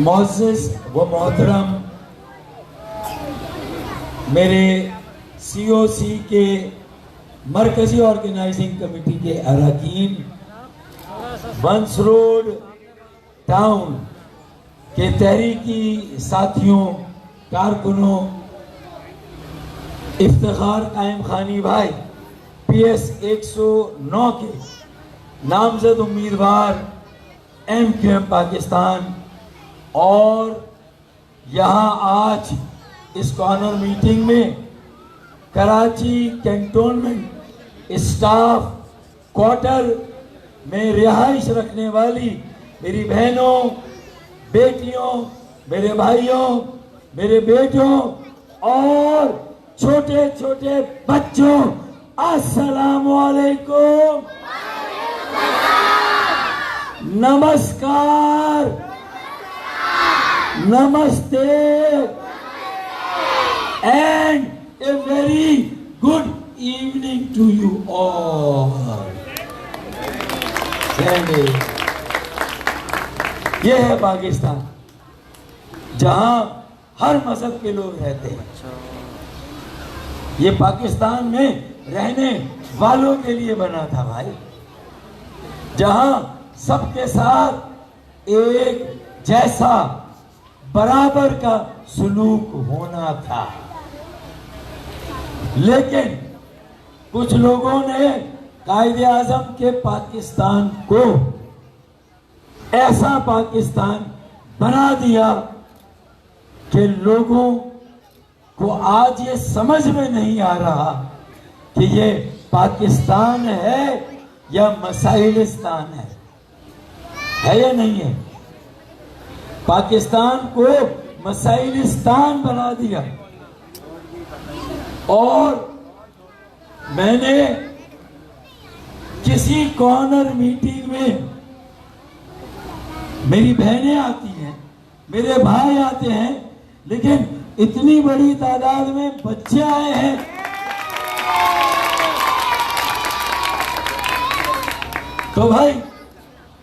मोअज़्ज़िज़ व मोहतरम मेरे COC के मरकज़ी ऑर्गेनाइजिंग कमेटी के अरकान, बंस रोड टाउन के तहरीकी साथियों, कारकुनों, इफ्तिखार कायम खानी भाई, PS 109 के नामजद उम्मीदवार MQM पाकिस्तान और यहाँ आज इस कॉर्नर मीटिंग में कराची कैंटोनमेंट स्टाफ क्वार्टर में रिहाइश रखने वाली मेरी बहनों, बेटियों, मेरे भाइयों, मेरे बेटों और छोटे छोटे बच्चों, अस्सलामु अलैकुम, नमस्कार, नमस्ते and a very good evening to you all. ये है पाकिस्तान जहां हर मजहब के लोग रहते हैं। ये पाकिस्तान में रहने वालों के लिए बना था भाई, जहां सबके साथ एक जैसा बराबर का सुलूक होना था। लेकिन कुछ लोगों ने कायदे आज़म के पाकिस्तान को ऐसा पाकिस्तान बना दिया कि लोगों को आज ये समझ में नहीं आ रहा कि ये पाकिस्तान है या मसाइलिस्तान है या नहीं है। पाकिस्तान को मसाइलिस्तान बना दिया। और मैंने किसी कॉर्नर मीटिंग में मेरी बहनें आती हैं, मेरे भाई आते हैं, लेकिन इतनी बड़ी तादाद में बच्चे आए हैं। तो भाई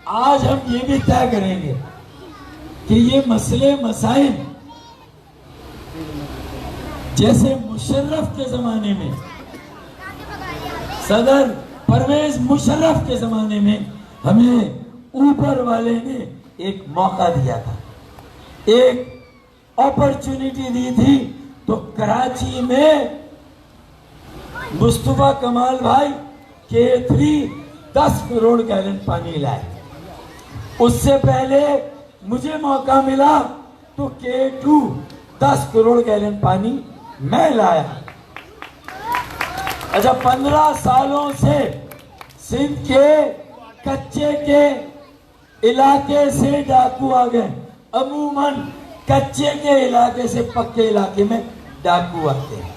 आज हम ये भी तय करेंगे कि ये मसले मसाइल जैसे मुशर्रफ के जमाने में, सदर परवेज मुशर्रफ के जमाने में हमें ऊपर वाले ने एक मौका दिया था, एक अपॉर्चुनिटी दी थी। तो कराची में मुस्तफा कमाल भाई K3 10 करोड़ गैलन पानी लाए। उससे पहले मुझे मौका मिला तो K2 10 करोड़ गैलन पानी मैं लाया। अच्छा, 15 सालों से सिंध के कच्चे के इलाके से डाकू आ गए। अमूमन कच्चे के इलाके से पक्के इलाके में डाकू आते हैं।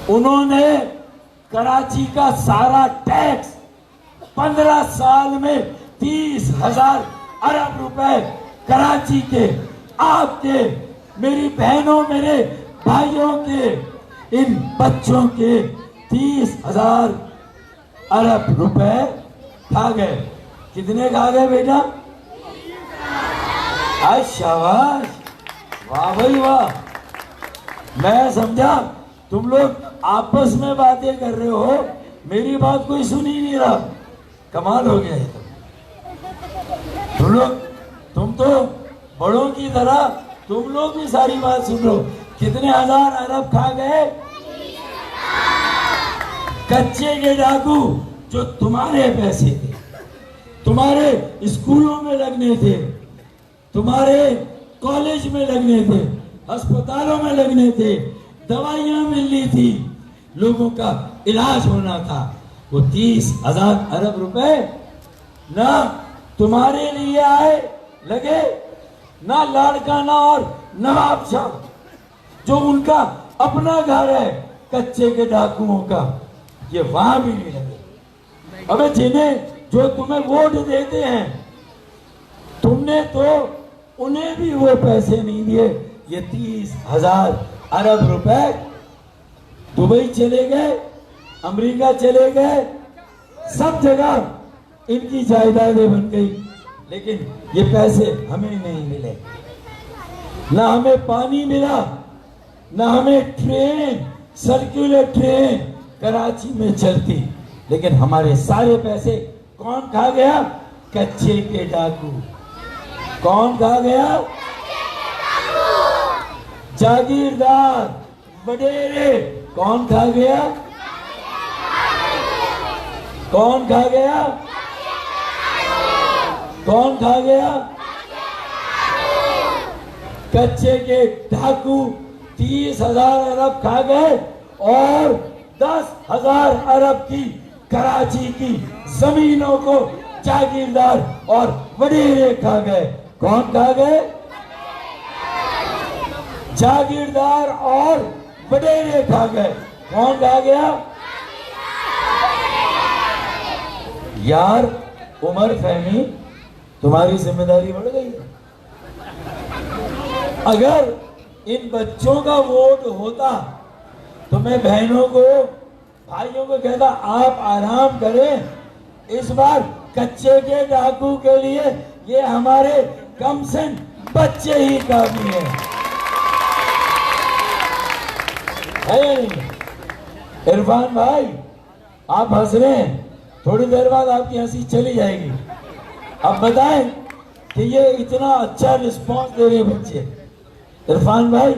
उन्होंने कराची का सारा टैक्स 15 साल में 30,000 अरब रुपए कराची के, आपके, मेरी बहनों, मेरे भाइयों के, इन बच्चों के 30,000 अरब रुपए खा गए। कितने खा गए बेटा? आज शाबाश, वाह भाई वाह। मैं समझा तुम लोग आपस में बातें कर रहे हो, मेरी बात कोई सुन ही नहीं रहा। कमाल हो गया है। तुम लोग, तुम तो बड़ों की तरह तुम लोग भी सारी बात सुन लो। कितने हजार अरब खा गए? कच्चे के डाकू जो तुम्हारे पैसे थे, तुम्हारे स्कूलों में लगने थे, तुम्हारे कॉलेज में लगने थे, अस्पतालों में लगने थे, दवाइयां मिलनी थी, लोगों का इलाज होना था, वो 30,000 अरब रुपए ना तुम्हारे लिए आए लगे, ना लाड़काना और नवाबशाह जो उनका अपना घर है कच्चे के डाकुओं का, ये वहां भी नहीं लगे। अबे जिन्हें जो तुम्हें वोट देते हैं, तुमने तो उन्हें भी वो पैसे नहीं दिए। ये 30,000 अरब रुपए दुबई चले गए, अमेरिका चले गए, सब जगह इनकी जायदादें बन गई। लेकिन ये पैसे हमें नहीं मिले, ना हमें पानी मिला, ना हमें ट्रेन, सर्कुलर ट्रेन कराची में चलती, लेकिन हमारे सारे पैसे कौन खा गया? कच्चे के डाकू। कौन खा गया? जागीरदार, वडेरे। कौन खा गया? कौन खा गया? कौन खा गया? कच्चे के डाकू 30,000 अरब खा गए और 10,000 अरब की कराची की जमीनों को जागीरदार और वडेरे खा गए। कौन खा गए? जागीरदार और वडेरे खा गए। कौन खा गया? यार उमर फहमी, तुम्हारी जिम्मेदारी बढ़ गई। अगर इन बच्चों का वोट होता तो मैं बहनों को, भाइयों को कहता आप आराम करें, इस बार कच्चे के डाकू के लिए ये हमारे कमसन बच्चे ही काफी हैं। इरफान भाई आप हंस रहे हैं, थोड़ी देर बाद आपकी हंसी चली जाएगी। अब बताएं कि ये इतना अच्छा रिस्पांस दे रहे बच्चे। इरफान भाई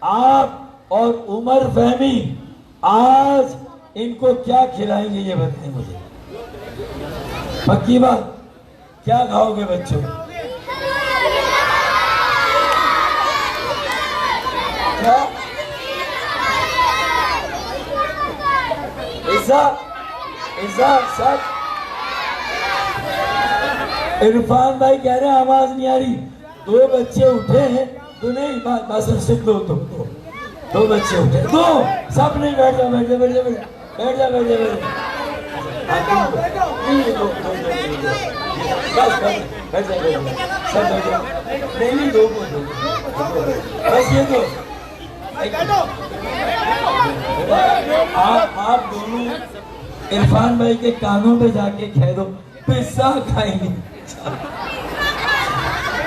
आप और उमर फहमी आज इनको क्या खिलाएंगे ये बताएं मुझे। पक्की बात, क्या खाओगे बच्चों? क्या? सब इरफान भाई कह रहे हैं आवाज नहीं आ रही। दो बच्चे उठे हैं, तो नहीं बस सिर्फ दो बच्चे उठे, दो सब नहीं। बैठ जा बैठ जा बैठ जा बैठ जा बैठ जा बैठ जा बस बैठ जा सब बैठ जा। नहीं दो बस ये दो। आप दोनों इरफान भाई के कानों पे जाके कह दो पिज्जा खाएंगे।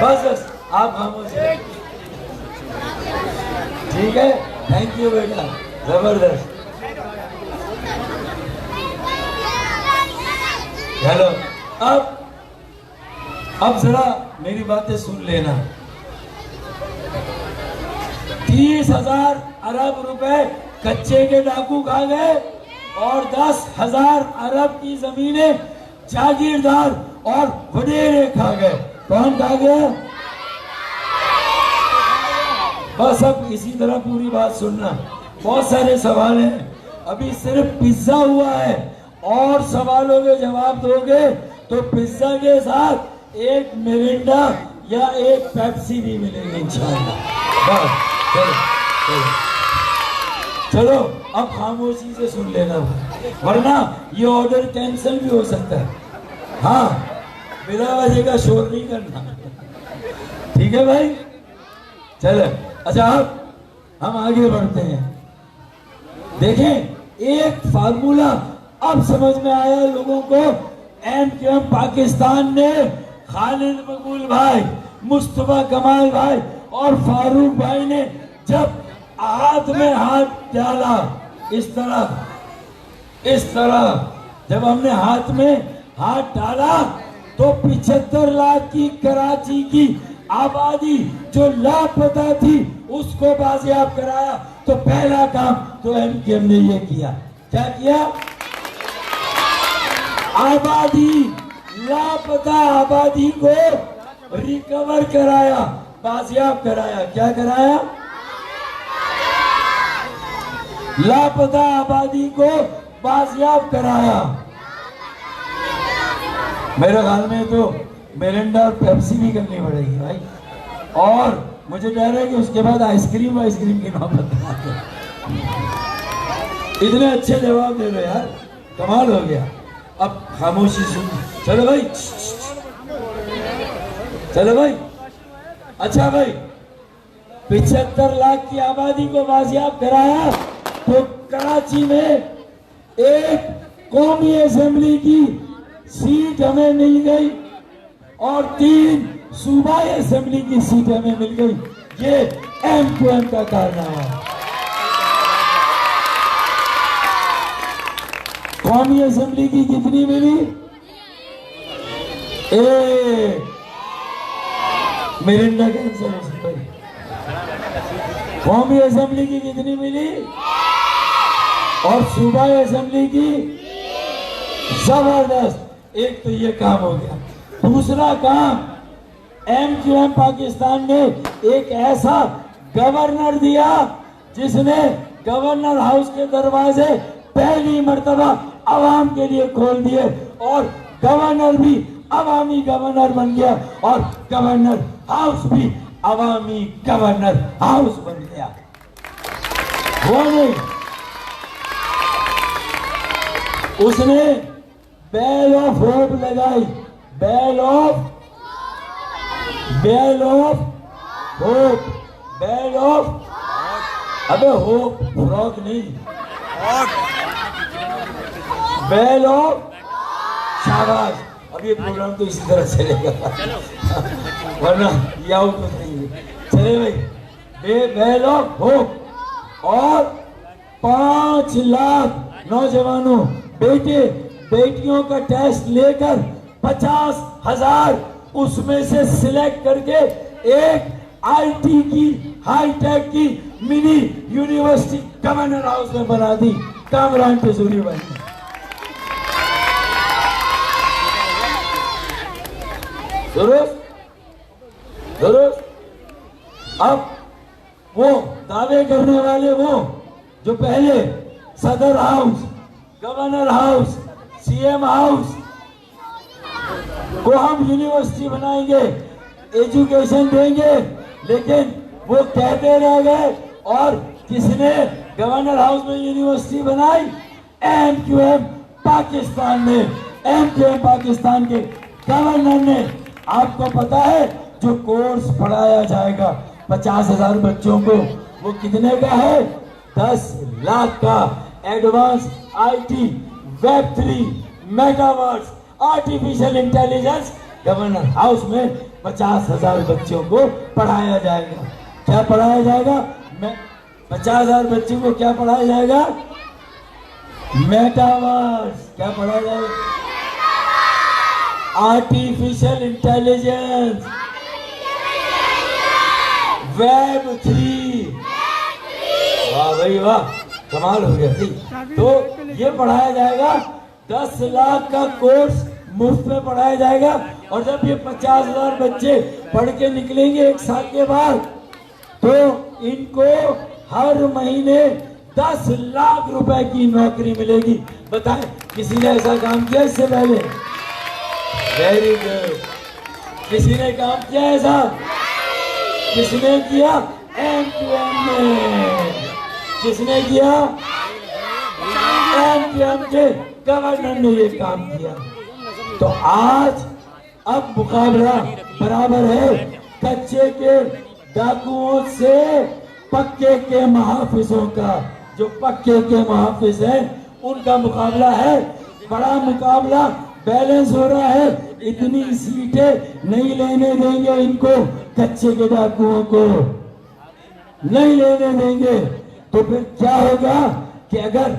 बस आप खामोश हैं। ठीक है, थैंक यू बेटा, जबरदस्त। हेलो, अब जरा मेरी बातें सुन लेना। 30,000 अरब रुपए कच्चे के डाकू खा गए और 10,000 अरब की जमीनें जागीरदार और वडेरे खा गए। कौन खा गया? बस अब इसी तरह पूरी बात सुनना, बहुत सारे सवाल हैं। अभी सिर्फ पिज्जा हुआ है और सवालों के जवाब दोगे तो पिज्जा के साथ एक मिरिंडा या एक पेप्सी भी मिलेगी इंशाल्लाह। बस चलो अब खामोशी से सुन लेना, वरना ये ऑर्डर कैंसिल भी हो सकता है। हाँ, बिना वजह का शोर नहीं करना, ठीक है भाई? चलो अच्छा, अब हम आगे बढ़ते हैं। देखें, एक फार्मूला अब समझ में आया लोगों को। एमक्यूएम पाकिस्तान ने खालिद मकबूल भाई, मुस्तफा कमाल भाई और फारूक भाई ने जब हाथ में हाथ डाला, इस तरह जब हमने हाथ में हाथ डाला तो 75 लाख की कराची की आबादी जो लापता थी उसको बाजियाब कराया। तो पहला काम तो एमक्यूएम ने ये किया। क्या किया? लापता आबादी को रिकवर कराया, बाजियाब कराया। क्या कराया? लापता आबादी को बाजियाब कराया। मेरे ख्याल में तो मिरिंडा और पेप्सी भी करनी पड़ेगी भाई, और मुझे डर है कि उसके बाद आइसक्रीम की नौबत आ जाए। इतने अच्छे जवाब दे रहे यार, कमाल हो गया। अब खामोशी सुन। चलो भाई, चलो भाई। अच्छा भाई, 75 लाख की आबादी को बाजियाब कराया तो कराची में एक कौमी असेंबली की सीट हमें मिल गई। और 3 सूबाई असेंबली की सीटें हमें मिल गई। ये MQM का कारनामा। कौमी असेंबली की कितनी मिली? 1। Mirinda cancer. कौमी असेंबली की कितनी मिली? और सूबाई असेंबली की? जबरदस्त। एक तो ये काम हो गया। दूसरा काम, MQM पाकिस्तान ने एक ऐसा गवर्नर दिया जिसने गवर्नर हाउस के दरवाजे पहली मर्तबा आवाम के लिए खोल दिए और गवर्नर भी अवामी गवर्नर बन गया और गवर्नर हाउस भी अवामी गवर्नर हाउस बन गया। वो नहीं, उसने बेल ऑफ होप लगाई। Bell of hope. Bell of, अबे होप फ्रॉक नहीं, बेल ऑफ। शाबाश। अब ये प्रोग्राम तो इसी तरह चलेगा वरना ये आउट तो नहीं चले भाई। बेल ऑफ होप और 5 लाख नौजवानों, बेटे बेटियों का टेस्ट लेकर 50,000 उसमें से सिलेक्ट करके एक IT की हाईटेक की मिनी यूनिवर्सिटी गवर्नर हाउस में बना दी। कामरान तेजूरी बनी। दुरुस्त। अब वो दावे करने वाले, वो जो पहले सदर house, governor house, CM house को हम यूनिवर्सिटी बनाएंगे, एजुकेशन देंगे, लेकिन वो कहते रह गए। और किसने गवर्नर हाउस में यूनिवर्सिटी बनाई? MQM पाकिस्तान ने। MQM पाकिस्तान के गवर्नर ने। आपको पता है जो कोर्स पढ़ाया जाएगा 50,000 बच्चों को, वो कितने का है? 10 लाख का। Advance IT, Web3, metaverse, artificial intelligence governor house में 50,000 बच्चों को पढ़ाया जाएगा। क्या पढ़ाया जाएगा? 50,000 बच्चों को क्या पढ़ाया जाएगा? मेटावर्स। क्या पढ़ाया जाएगा? Artificial intelligence, Web3। वाह भाई वाह, कमाल हो गया। तो ये पढ़ाया जाएगा। 10 लाख का कोर्स मुफ्त में पढ़ाया जाएगा। और जब ये 50,000 बच्चे पढ़ के निकलेंगे 1 साल के बाद, तो इनको हर महीने 10 लाख रुपए की नौकरी मिलेगी। बताएं, किसी ने ऐसा काम किया इससे पहले? Very good. किसी ने काम किया ऐसा? किसने किया? MQM ने। किसने किया? MQM के गवर्नर ने ये काम किया। तो आज अब मुकाबला बराबर है कच्चे के डाकुओं से पक्के के मुहाफिजों का। जो पक्के के मुहाफिज हैं उनका मुकाबला है। बड़ा मुकाबला बैलेंस हो रहा है। इतनी सीटें नहीं लेने देंगे इनको, कच्चे के डाकुओं को नहीं लेने देंगे। तो फिर क्या होगा कि अगर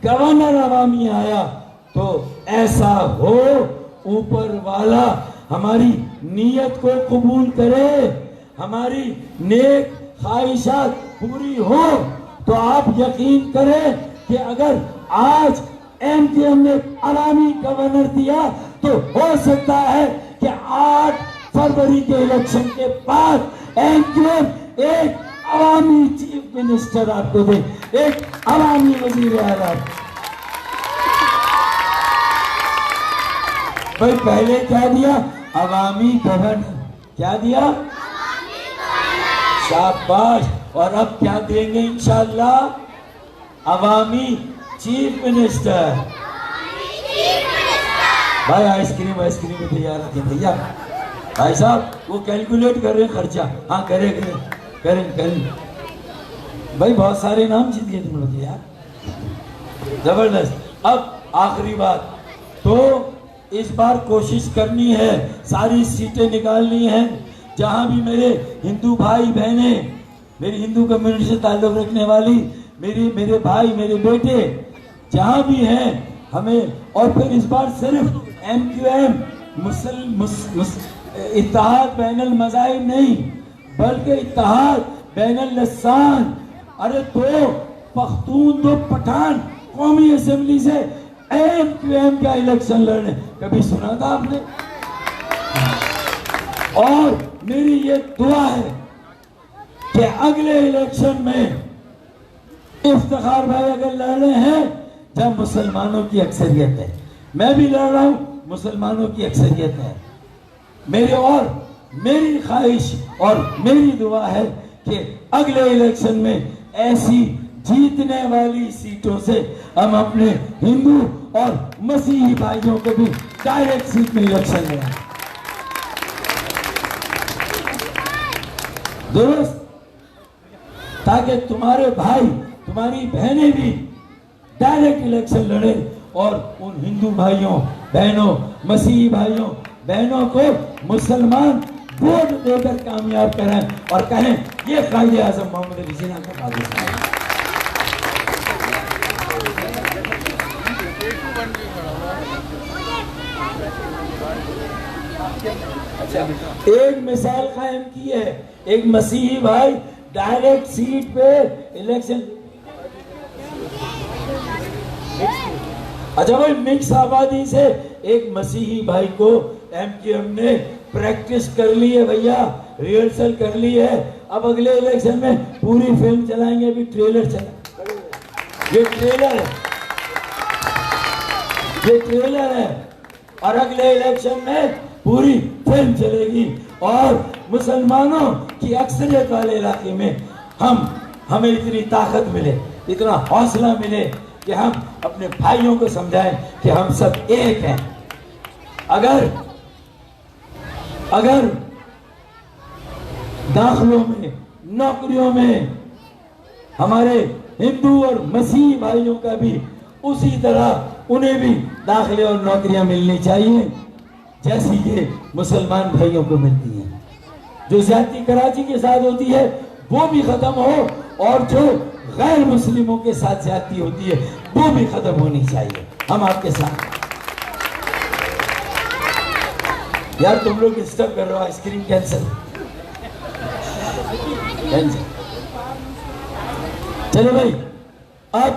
गवर्नर अवामी आया तो ऐसा हो ऊपर वाला हमारी नीयत को कबूल करे, हमारी नेक ख्वाहिशात पूरी हो। तो आप यकीन करें कि अगर आज MQM ने अवामी गवर्नर दिया तो हो सकता है कि 8 फरवरी के इलेक्शन के बाद MQM एक अवामी चीफ मिनिस्टर आपको दे, एक अवामी वजीर आला। भाई पहले क्या दिया? अवामी गवर्नर। क्या दिया? शाबाश। और अब क्या देंगे इंशाल्लाह? अवामी चीफ मिनिस्टर। भाई आइसक्रीम भी तैयार रखिए भैया। भाई साहब वो कैलकुलेट कर रहे हैं खर्चा। हाँ करें। भाई बहुत सारे नाम जीत गए तुम लोग यार, जबरदस्त। अब आखिरी बात, तो इस बार कोशिश करनी है, सारी सीटें निकालनी है। जहां भी मेरे हिंदू भाई बहनें, मेरी हिंदू कम्युनिटी से ताल्लुक रखने वाली मेरे भाई, मेरे बेटे जहां भी हैं, हमें, और फिर इस बार सिर्फ MQM इत्तेहाद बैनुल मज़ाहिब नहीं, बल्कि इत्तेहाद बैनुल लसान। अरे दो पख्तून, दो पठान कौमी असेंबली से MQM का इलेक्शन लड़ने, कभी सुना था आपने? और मेरी ये दुआ है कि अगले इलेक्शन में इफ्तिखार भाई अगर लड़ रहे हैं जब मुसलमानों की अक्सरियत है, मैं भी लड़ रहा हूं, मुसलमानों की अक्सरियत है, मेरी ख्वाहिश और मेरी दुआ है कि अगले इलेक्शन में ऐसी जीतने वाली सीटों से हम अपने हिंदू और मसीही भाइयों को भी डायरेक्ट सीट में इलेक्शन लड़ाएं। दुरुस्त, ताकि तुम्हारे भाई, तुम्हारी बहनें भी डायरेक्ट इलेक्शन लड़े और उन हिंदू भाइयों बहनों, मसीही भाइयों बहनों को मुसलमान वोट देकर कामयाब करें और कहें ये कायदे आज़म मोहम्मद अली जिन्ना का पाकिस्तान है। अच्छा, एक मिसाल कायम की है, एक मसीही भाई डायरेक्ट सीट पे इलेक्शन। अच्छा भाई, मिक्स आबादी से एक मसीही भाई को MQM ने प्रैक्टिस कर ली है भैया, रिहर्सल कर ली है। अब अगले इलेक्शन में पूरी फिल्म चलाएंगे, अभी ट्रेलर चला, ये ट्रेलर है, ये ट्रेलर है, और अगले इलेक्शन में पूरी फिल्म चलेगी और मुसलमानों की अक्सरियत वाले इलाके में हमें इतनी ताकत मिले, इतना हौसला मिले कि हम अपने भाइयों को समझाएं कि हम सब एक हैं। अगर दाखिलों में, नौकरियों में हमारे हिंदू और मसीही भाइयों का भी उसी तरह उन्हें भी दाखिले और नौकरियां मिलनी चाहिए जैसी ये मुसलमान भाइयों को मिलती हैं। जो ज्यादती कराची के साथ होती है वो भी खत्म हो, और जो गैर मुस्लिमों के साथ ज्यादती होती है वो भी खत्म होनी चाहिए। हम आपके साथ। यार तुम लोग डिस्टर्ब कर रहे हो, आइसक्रीम कैंसिल। चलो भाई, अब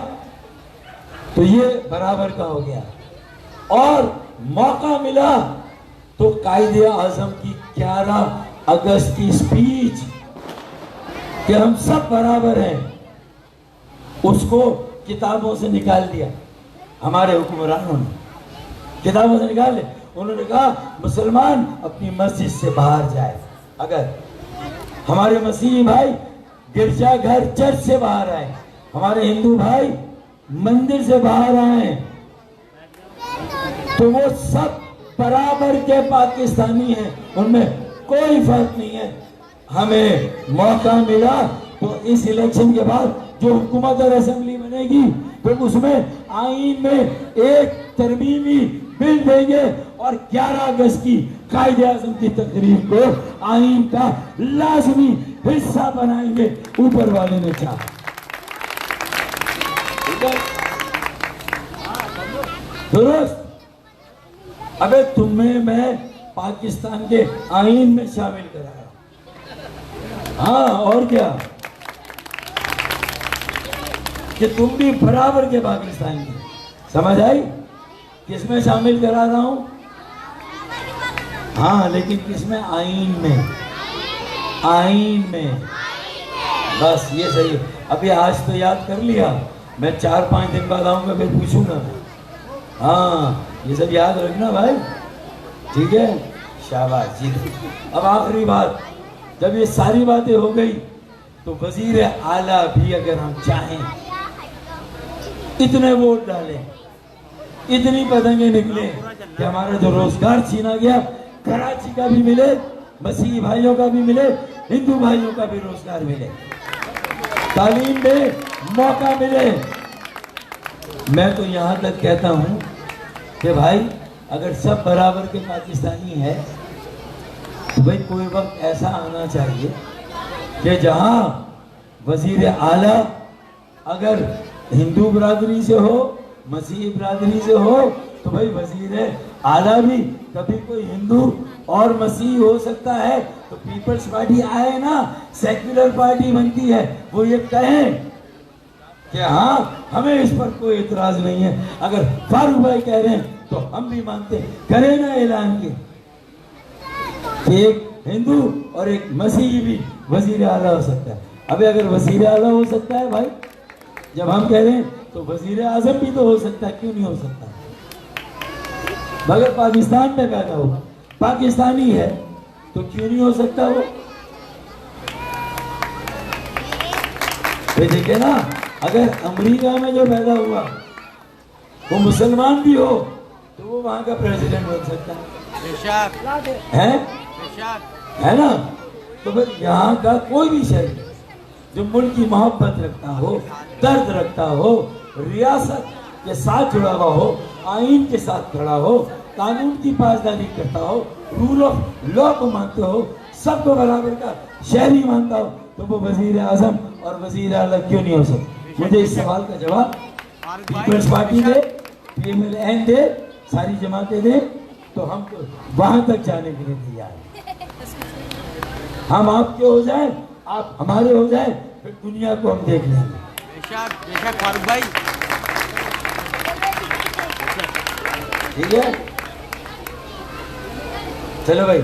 तो ये बराबर का हो गया, और मौका मिला तो कायदे आज़म की 11 अगस्त की स्पीच कि हम सब बराबर हैं, उसको किताबों से निकाल दिया हमारे हुक्मरानों ने, किताबों से निकाल दिया। उन्होंने कहा मुसलमान अपनी मस्जिद से बाहर जाए, अगर हमारे मसीही भाई गिरजाघर चर्च से बाहर आए, हमारे हिंदू भाई मंदिर से बाहर आए, तो वो सब बराबर के पाकिस्तानी हैं, उनमें कोई फर्क नहीं है। हमें मौका मिला तो इस इलेक्शन के बाद जो हुकूमत और असेंबली बनेगी तो उसमें आईन में एक तरमीमी बिल देंगे और 11 अगस्त की कायदे आज़म की तकरीर को आईन का लाजमी हिस्सा बनाएंगे, ऊपर वाले ने चाहा। दुरुस्त। अबे तुम्हें मैं पाकिस्तान के आईन में शामिल कराया, हाँ, और क्या, कि तुम भी बराबर के पाकिस्तान की, समझ आई? किसमें शामिल करा रहा हूं? हाँ, लेकिन किसमें? आईन में, आईन में, बस ये सही है। अभी आज तो याद कर लिया, मैं 4-5 दिन बाद आऊंगा, फिर पूछूंगा। हाँ, ये सब याद रखना भाई, ठीक है? शाबाश जी। अब आखिरी बात, जब ये सारी बातें हो गई तो वजीर आला भी अगर हम चाहें इतने वोट डालें, इतनी पतंगे निकले कि हमारा जो रोजगार छीना गया कराची का भी मिले, मसीही भाइयों का भी मिले, हिंदू भाइयों का भी रोजगार मिले, तालीम में मौका मिले। मैं तो यहाँ तक कहता हूँ कि भाई अगर सब बराबर के पाकिस्तानी है तो भाई कोई वक्त ऐसा आना चाहिए कि जहां वजीर आला अगर हिंदू बरादरी से हो, मसीह बरादरी से हो, तो भाई वजीर आला भी कभी कोई हिंदू और मसीह हो सकता है। तो पीपल्स पार्टी आए ना, सेक्युलर पार्टी बनती है, वो ये कहें कि हाँ हमें इस पर कोई इतराज नहीं है। अगर फारूक भाई कह रहे हैं तो हम भी मानते हैं, करें ना ऐलान के कि एक हिंदू और एक मसीही भी वजीर आला हो सकता है। अबे अगर वजीर आला हो सकता है भाई, जब हम कह रहे हैं तो वजीर आजम भी तो हो सकता है, क्यों नहीं हो सकता? मगर पाकिस्तान में पैदा हुआ, पाकिस्तानी है, तो क्यों नहीं हो सकता वो? देखिए ना, अगर अमेरिका में जो पैदा हुआ वो मुसलमान भी हो तो वो वहां का प्रेसिडेंट बन सकता है ना? तो फिर यहाँ का कोई भी शहरी जो मुल्क की मोहब्बत रखता हो, दर्द रखता हो, रियासत के साथ जुड़ा हुआ हो, आइन के साथ खड़ा हो, कानून की पासदारी करता हो, रूल ऑफ लॉ को मानते हो, सबको बराबर का शहरी मानता हो, तो वो वजीर आजम और वजीर आला क्यों नहीं हो सकता? मुझे इस सवाल का जवाब पीपल्स पार्टी दे, PMLN दे, सारी जमातें दे, तो हम तो वहां तक जाने के लिए तैयार हैं। हम आपके हो जाए, आप हमारे हो जाए, फिर दुनिया को हम देख लेंगे। ठीक है, चलो भाई,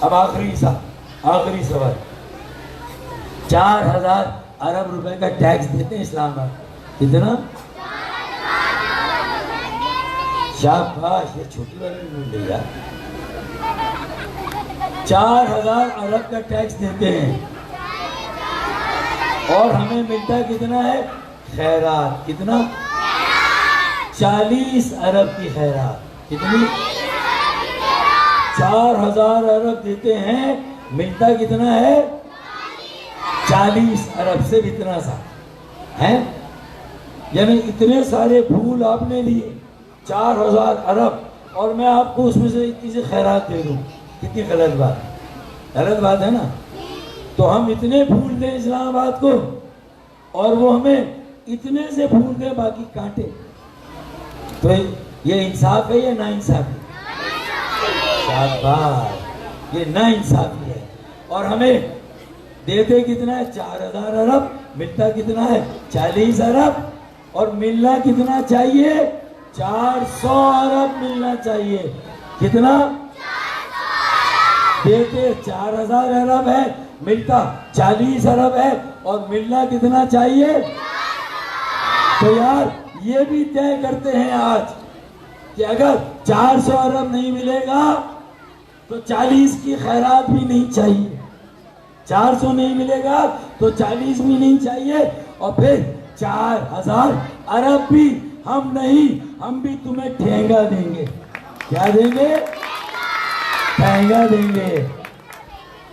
अब आखिरी सवाल। 4000 अरब रुपए का टैक्स देते हैं इस्लामाबाद, कितना? शाबाश, ये छोटी वाली मिल रही है। 4000 अरब का टैक्स देते हैं और हमें मिलता कितना है? खैरात। कितना? 40 अरब की खैरात। कितनी? 4000 अरब देते हैं, मिलता कितना है? 40 अरब से इतना सा है, यानी इतने सारे फूल आपने लिए, 4000 अरब, और मैं आपको उसमें से इतनी से खैरात दे दूं। कितनी गलत बात, गलत बात है ना? तो हम इतने फूल दें इस्लामाबाद को और वो हमें इतने से फूल दें, बाकी कांटे। तो ये इंसाफ है या ना इंसाफी? शाबाश, ये ना इंसाफी है। और हमें देते कितना है? 4000 अरब, मिलता कितना है? 40 अरब, और मिलना कितना चाहिए? 400 अरब मिलना चाहिए। कितना? देते 4000 अरब है, मिलता 40 अरब है, और मिलना कितना चाहिए? तो यार ये भी तय करते हैं आज कि अगर 400 अरब नहीं मिलेगा तो 40 की खैरात भी नहीं चाहिए, 400 नहीं मिलेगा तो 40 भी नहीं चाहिए, और फिर 4000 अरब भी हम नहीं, हम भी तुम्हें ठेंगा देंगे। क्या देंगे? ठेंगा देंगे।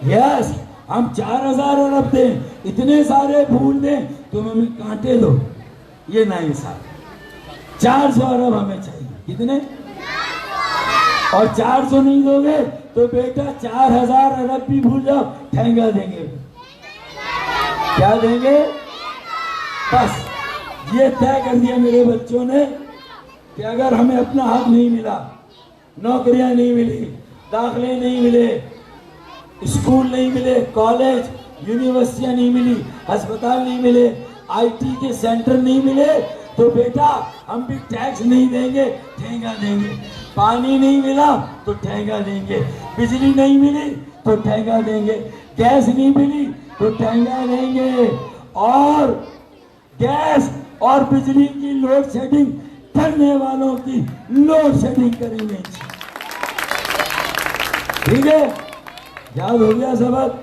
यस, हम 4000 अरब दें, इतने सारे फूल दें, तुम हमें कांटे दो, ये ना इंसाफ। 400 अरब हमें चाहिए। कितने? और 400 नहीं दोगे तो बेटा 4000 अरब भी भूल जाओ, ठेंगा देंगे। क्या देंगे? बस ये तय कर दिया मेरे बच्चों ने कि अगर हमें अपना हक नहीं मिला, नौकरियां नहीं मिली, दाखिले नहीं मिले, स्कूल नहीं मिले, कॉलेज यूनिवर्सिटियां नहीं मिली, अस्पताल नहीं मिले, IT के सेंटर नहीं मिले, तो बेटा हम भी टैक्स नहीं देंगे, ठेंगा देंगे। पानी नहीं मिला तो ठेंगा देंगे, बिजली नहीं मिली तो ठेंगा देंगे, गैस नहीं मिली तो ठेंगा देंगे, और गैस और बिजली की लोड शेडिंग करने वालों की लोड शेडिंग करेंगे। ठीक है, याद हो गया सबक?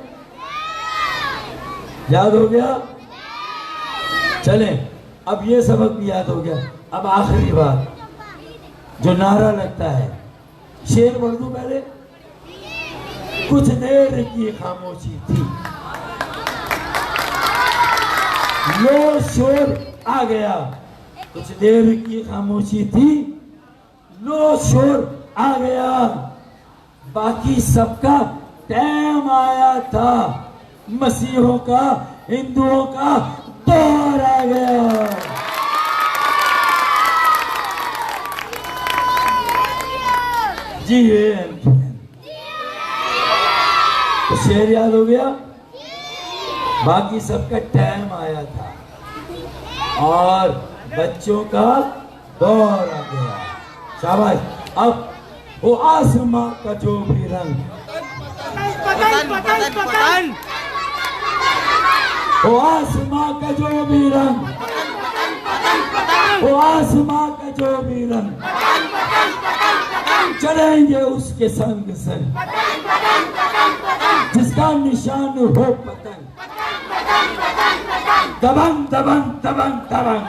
याद हो गया? चले, अब ये सबक भी याद हो गया। अब आखिरी बात, जो नारा लगता है, शेर पढ़ दूं पहले? कुछ देर की खामोशी थी, लो शोर आ गया। कुछ देर की खामोशी थी, लो शोर आ गया, बाकी सबका टाइम आया था, मसीहों का, हिंदुओं का दौर आ गया। जी तो शेर याद हो गया, बाकी सबका टाइम आया था और बच्चों का दौर आ गया। शाबाश। अब वो आसमां का जो भी रंग, वो आसमां का जो भी रंग, वो आसमां का जो भी रंग, चलेंगे उसके संग संग, जिसका निशान हो पतंग, दबंग दबंग दबंग दबंग,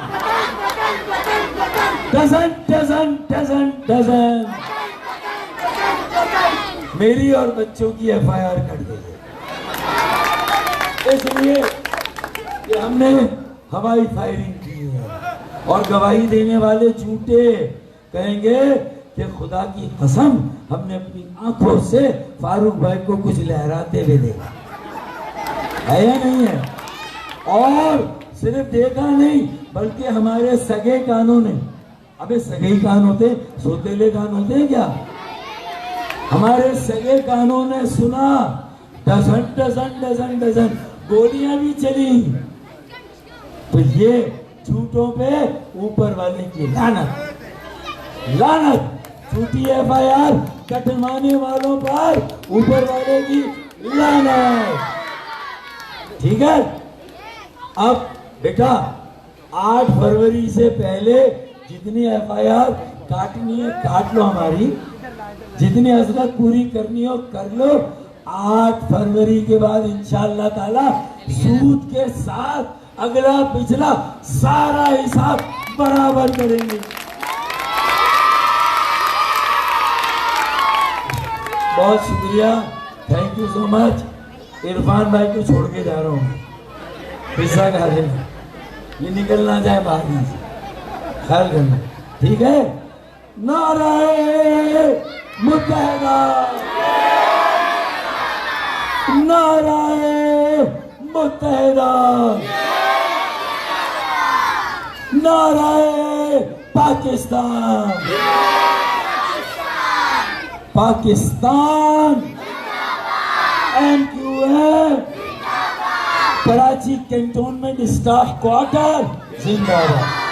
डजन डजन डजन डजन। मेरी और बच्चों की एफआईआर कट गई इसलिए कि हमने हवाई फायरिंग की है और गवाही देने वाले झूठे कहेंगे कि खुदा की कसम हमने अपनी आंखों से फारूक भाई को कुछ लहराते हुए देखा है या नहीं है। और सिर्फ देखा नहीं बल्कि हमारे सगे कानों ने, अबे सगे ही कान होते, सोतेले कान होते हैं क्या? हमारे सगे कानों ने सुना, डजन डजन डजन डजन गोलियां भी चली। तो ये झूठों पे ऊपर वाले की लानत, लानत। झूठी एफआईआर कटवाने वालों पर ऊपर वाले की लानत। ठीक है। अब बेटा 8 फरवरी से पहले जितनी एफआईआर काटनी है काट लो, हमारी जितनी हसरत पूरी करनी हो कर लो। 8 फरवरी के बाद इंशाअल्लाह ताला सूद के साथ अगला पिछला सारा हिसाब बराबर करेंगे। बहुत शुक्रिया, thank you so much. Irfan भाई को छोड़ के जा रहा हूँ, पिज्जा खा लेना, ये निकल ना जाए बाहर में, ख्याल करना, ठीक है। नाराए मुत्तहिदा, नाराए मुत्तहिदा, नाराए Pakistan, Pakistan MQM, Karachi cantonment staff quarter जिंदाबाद।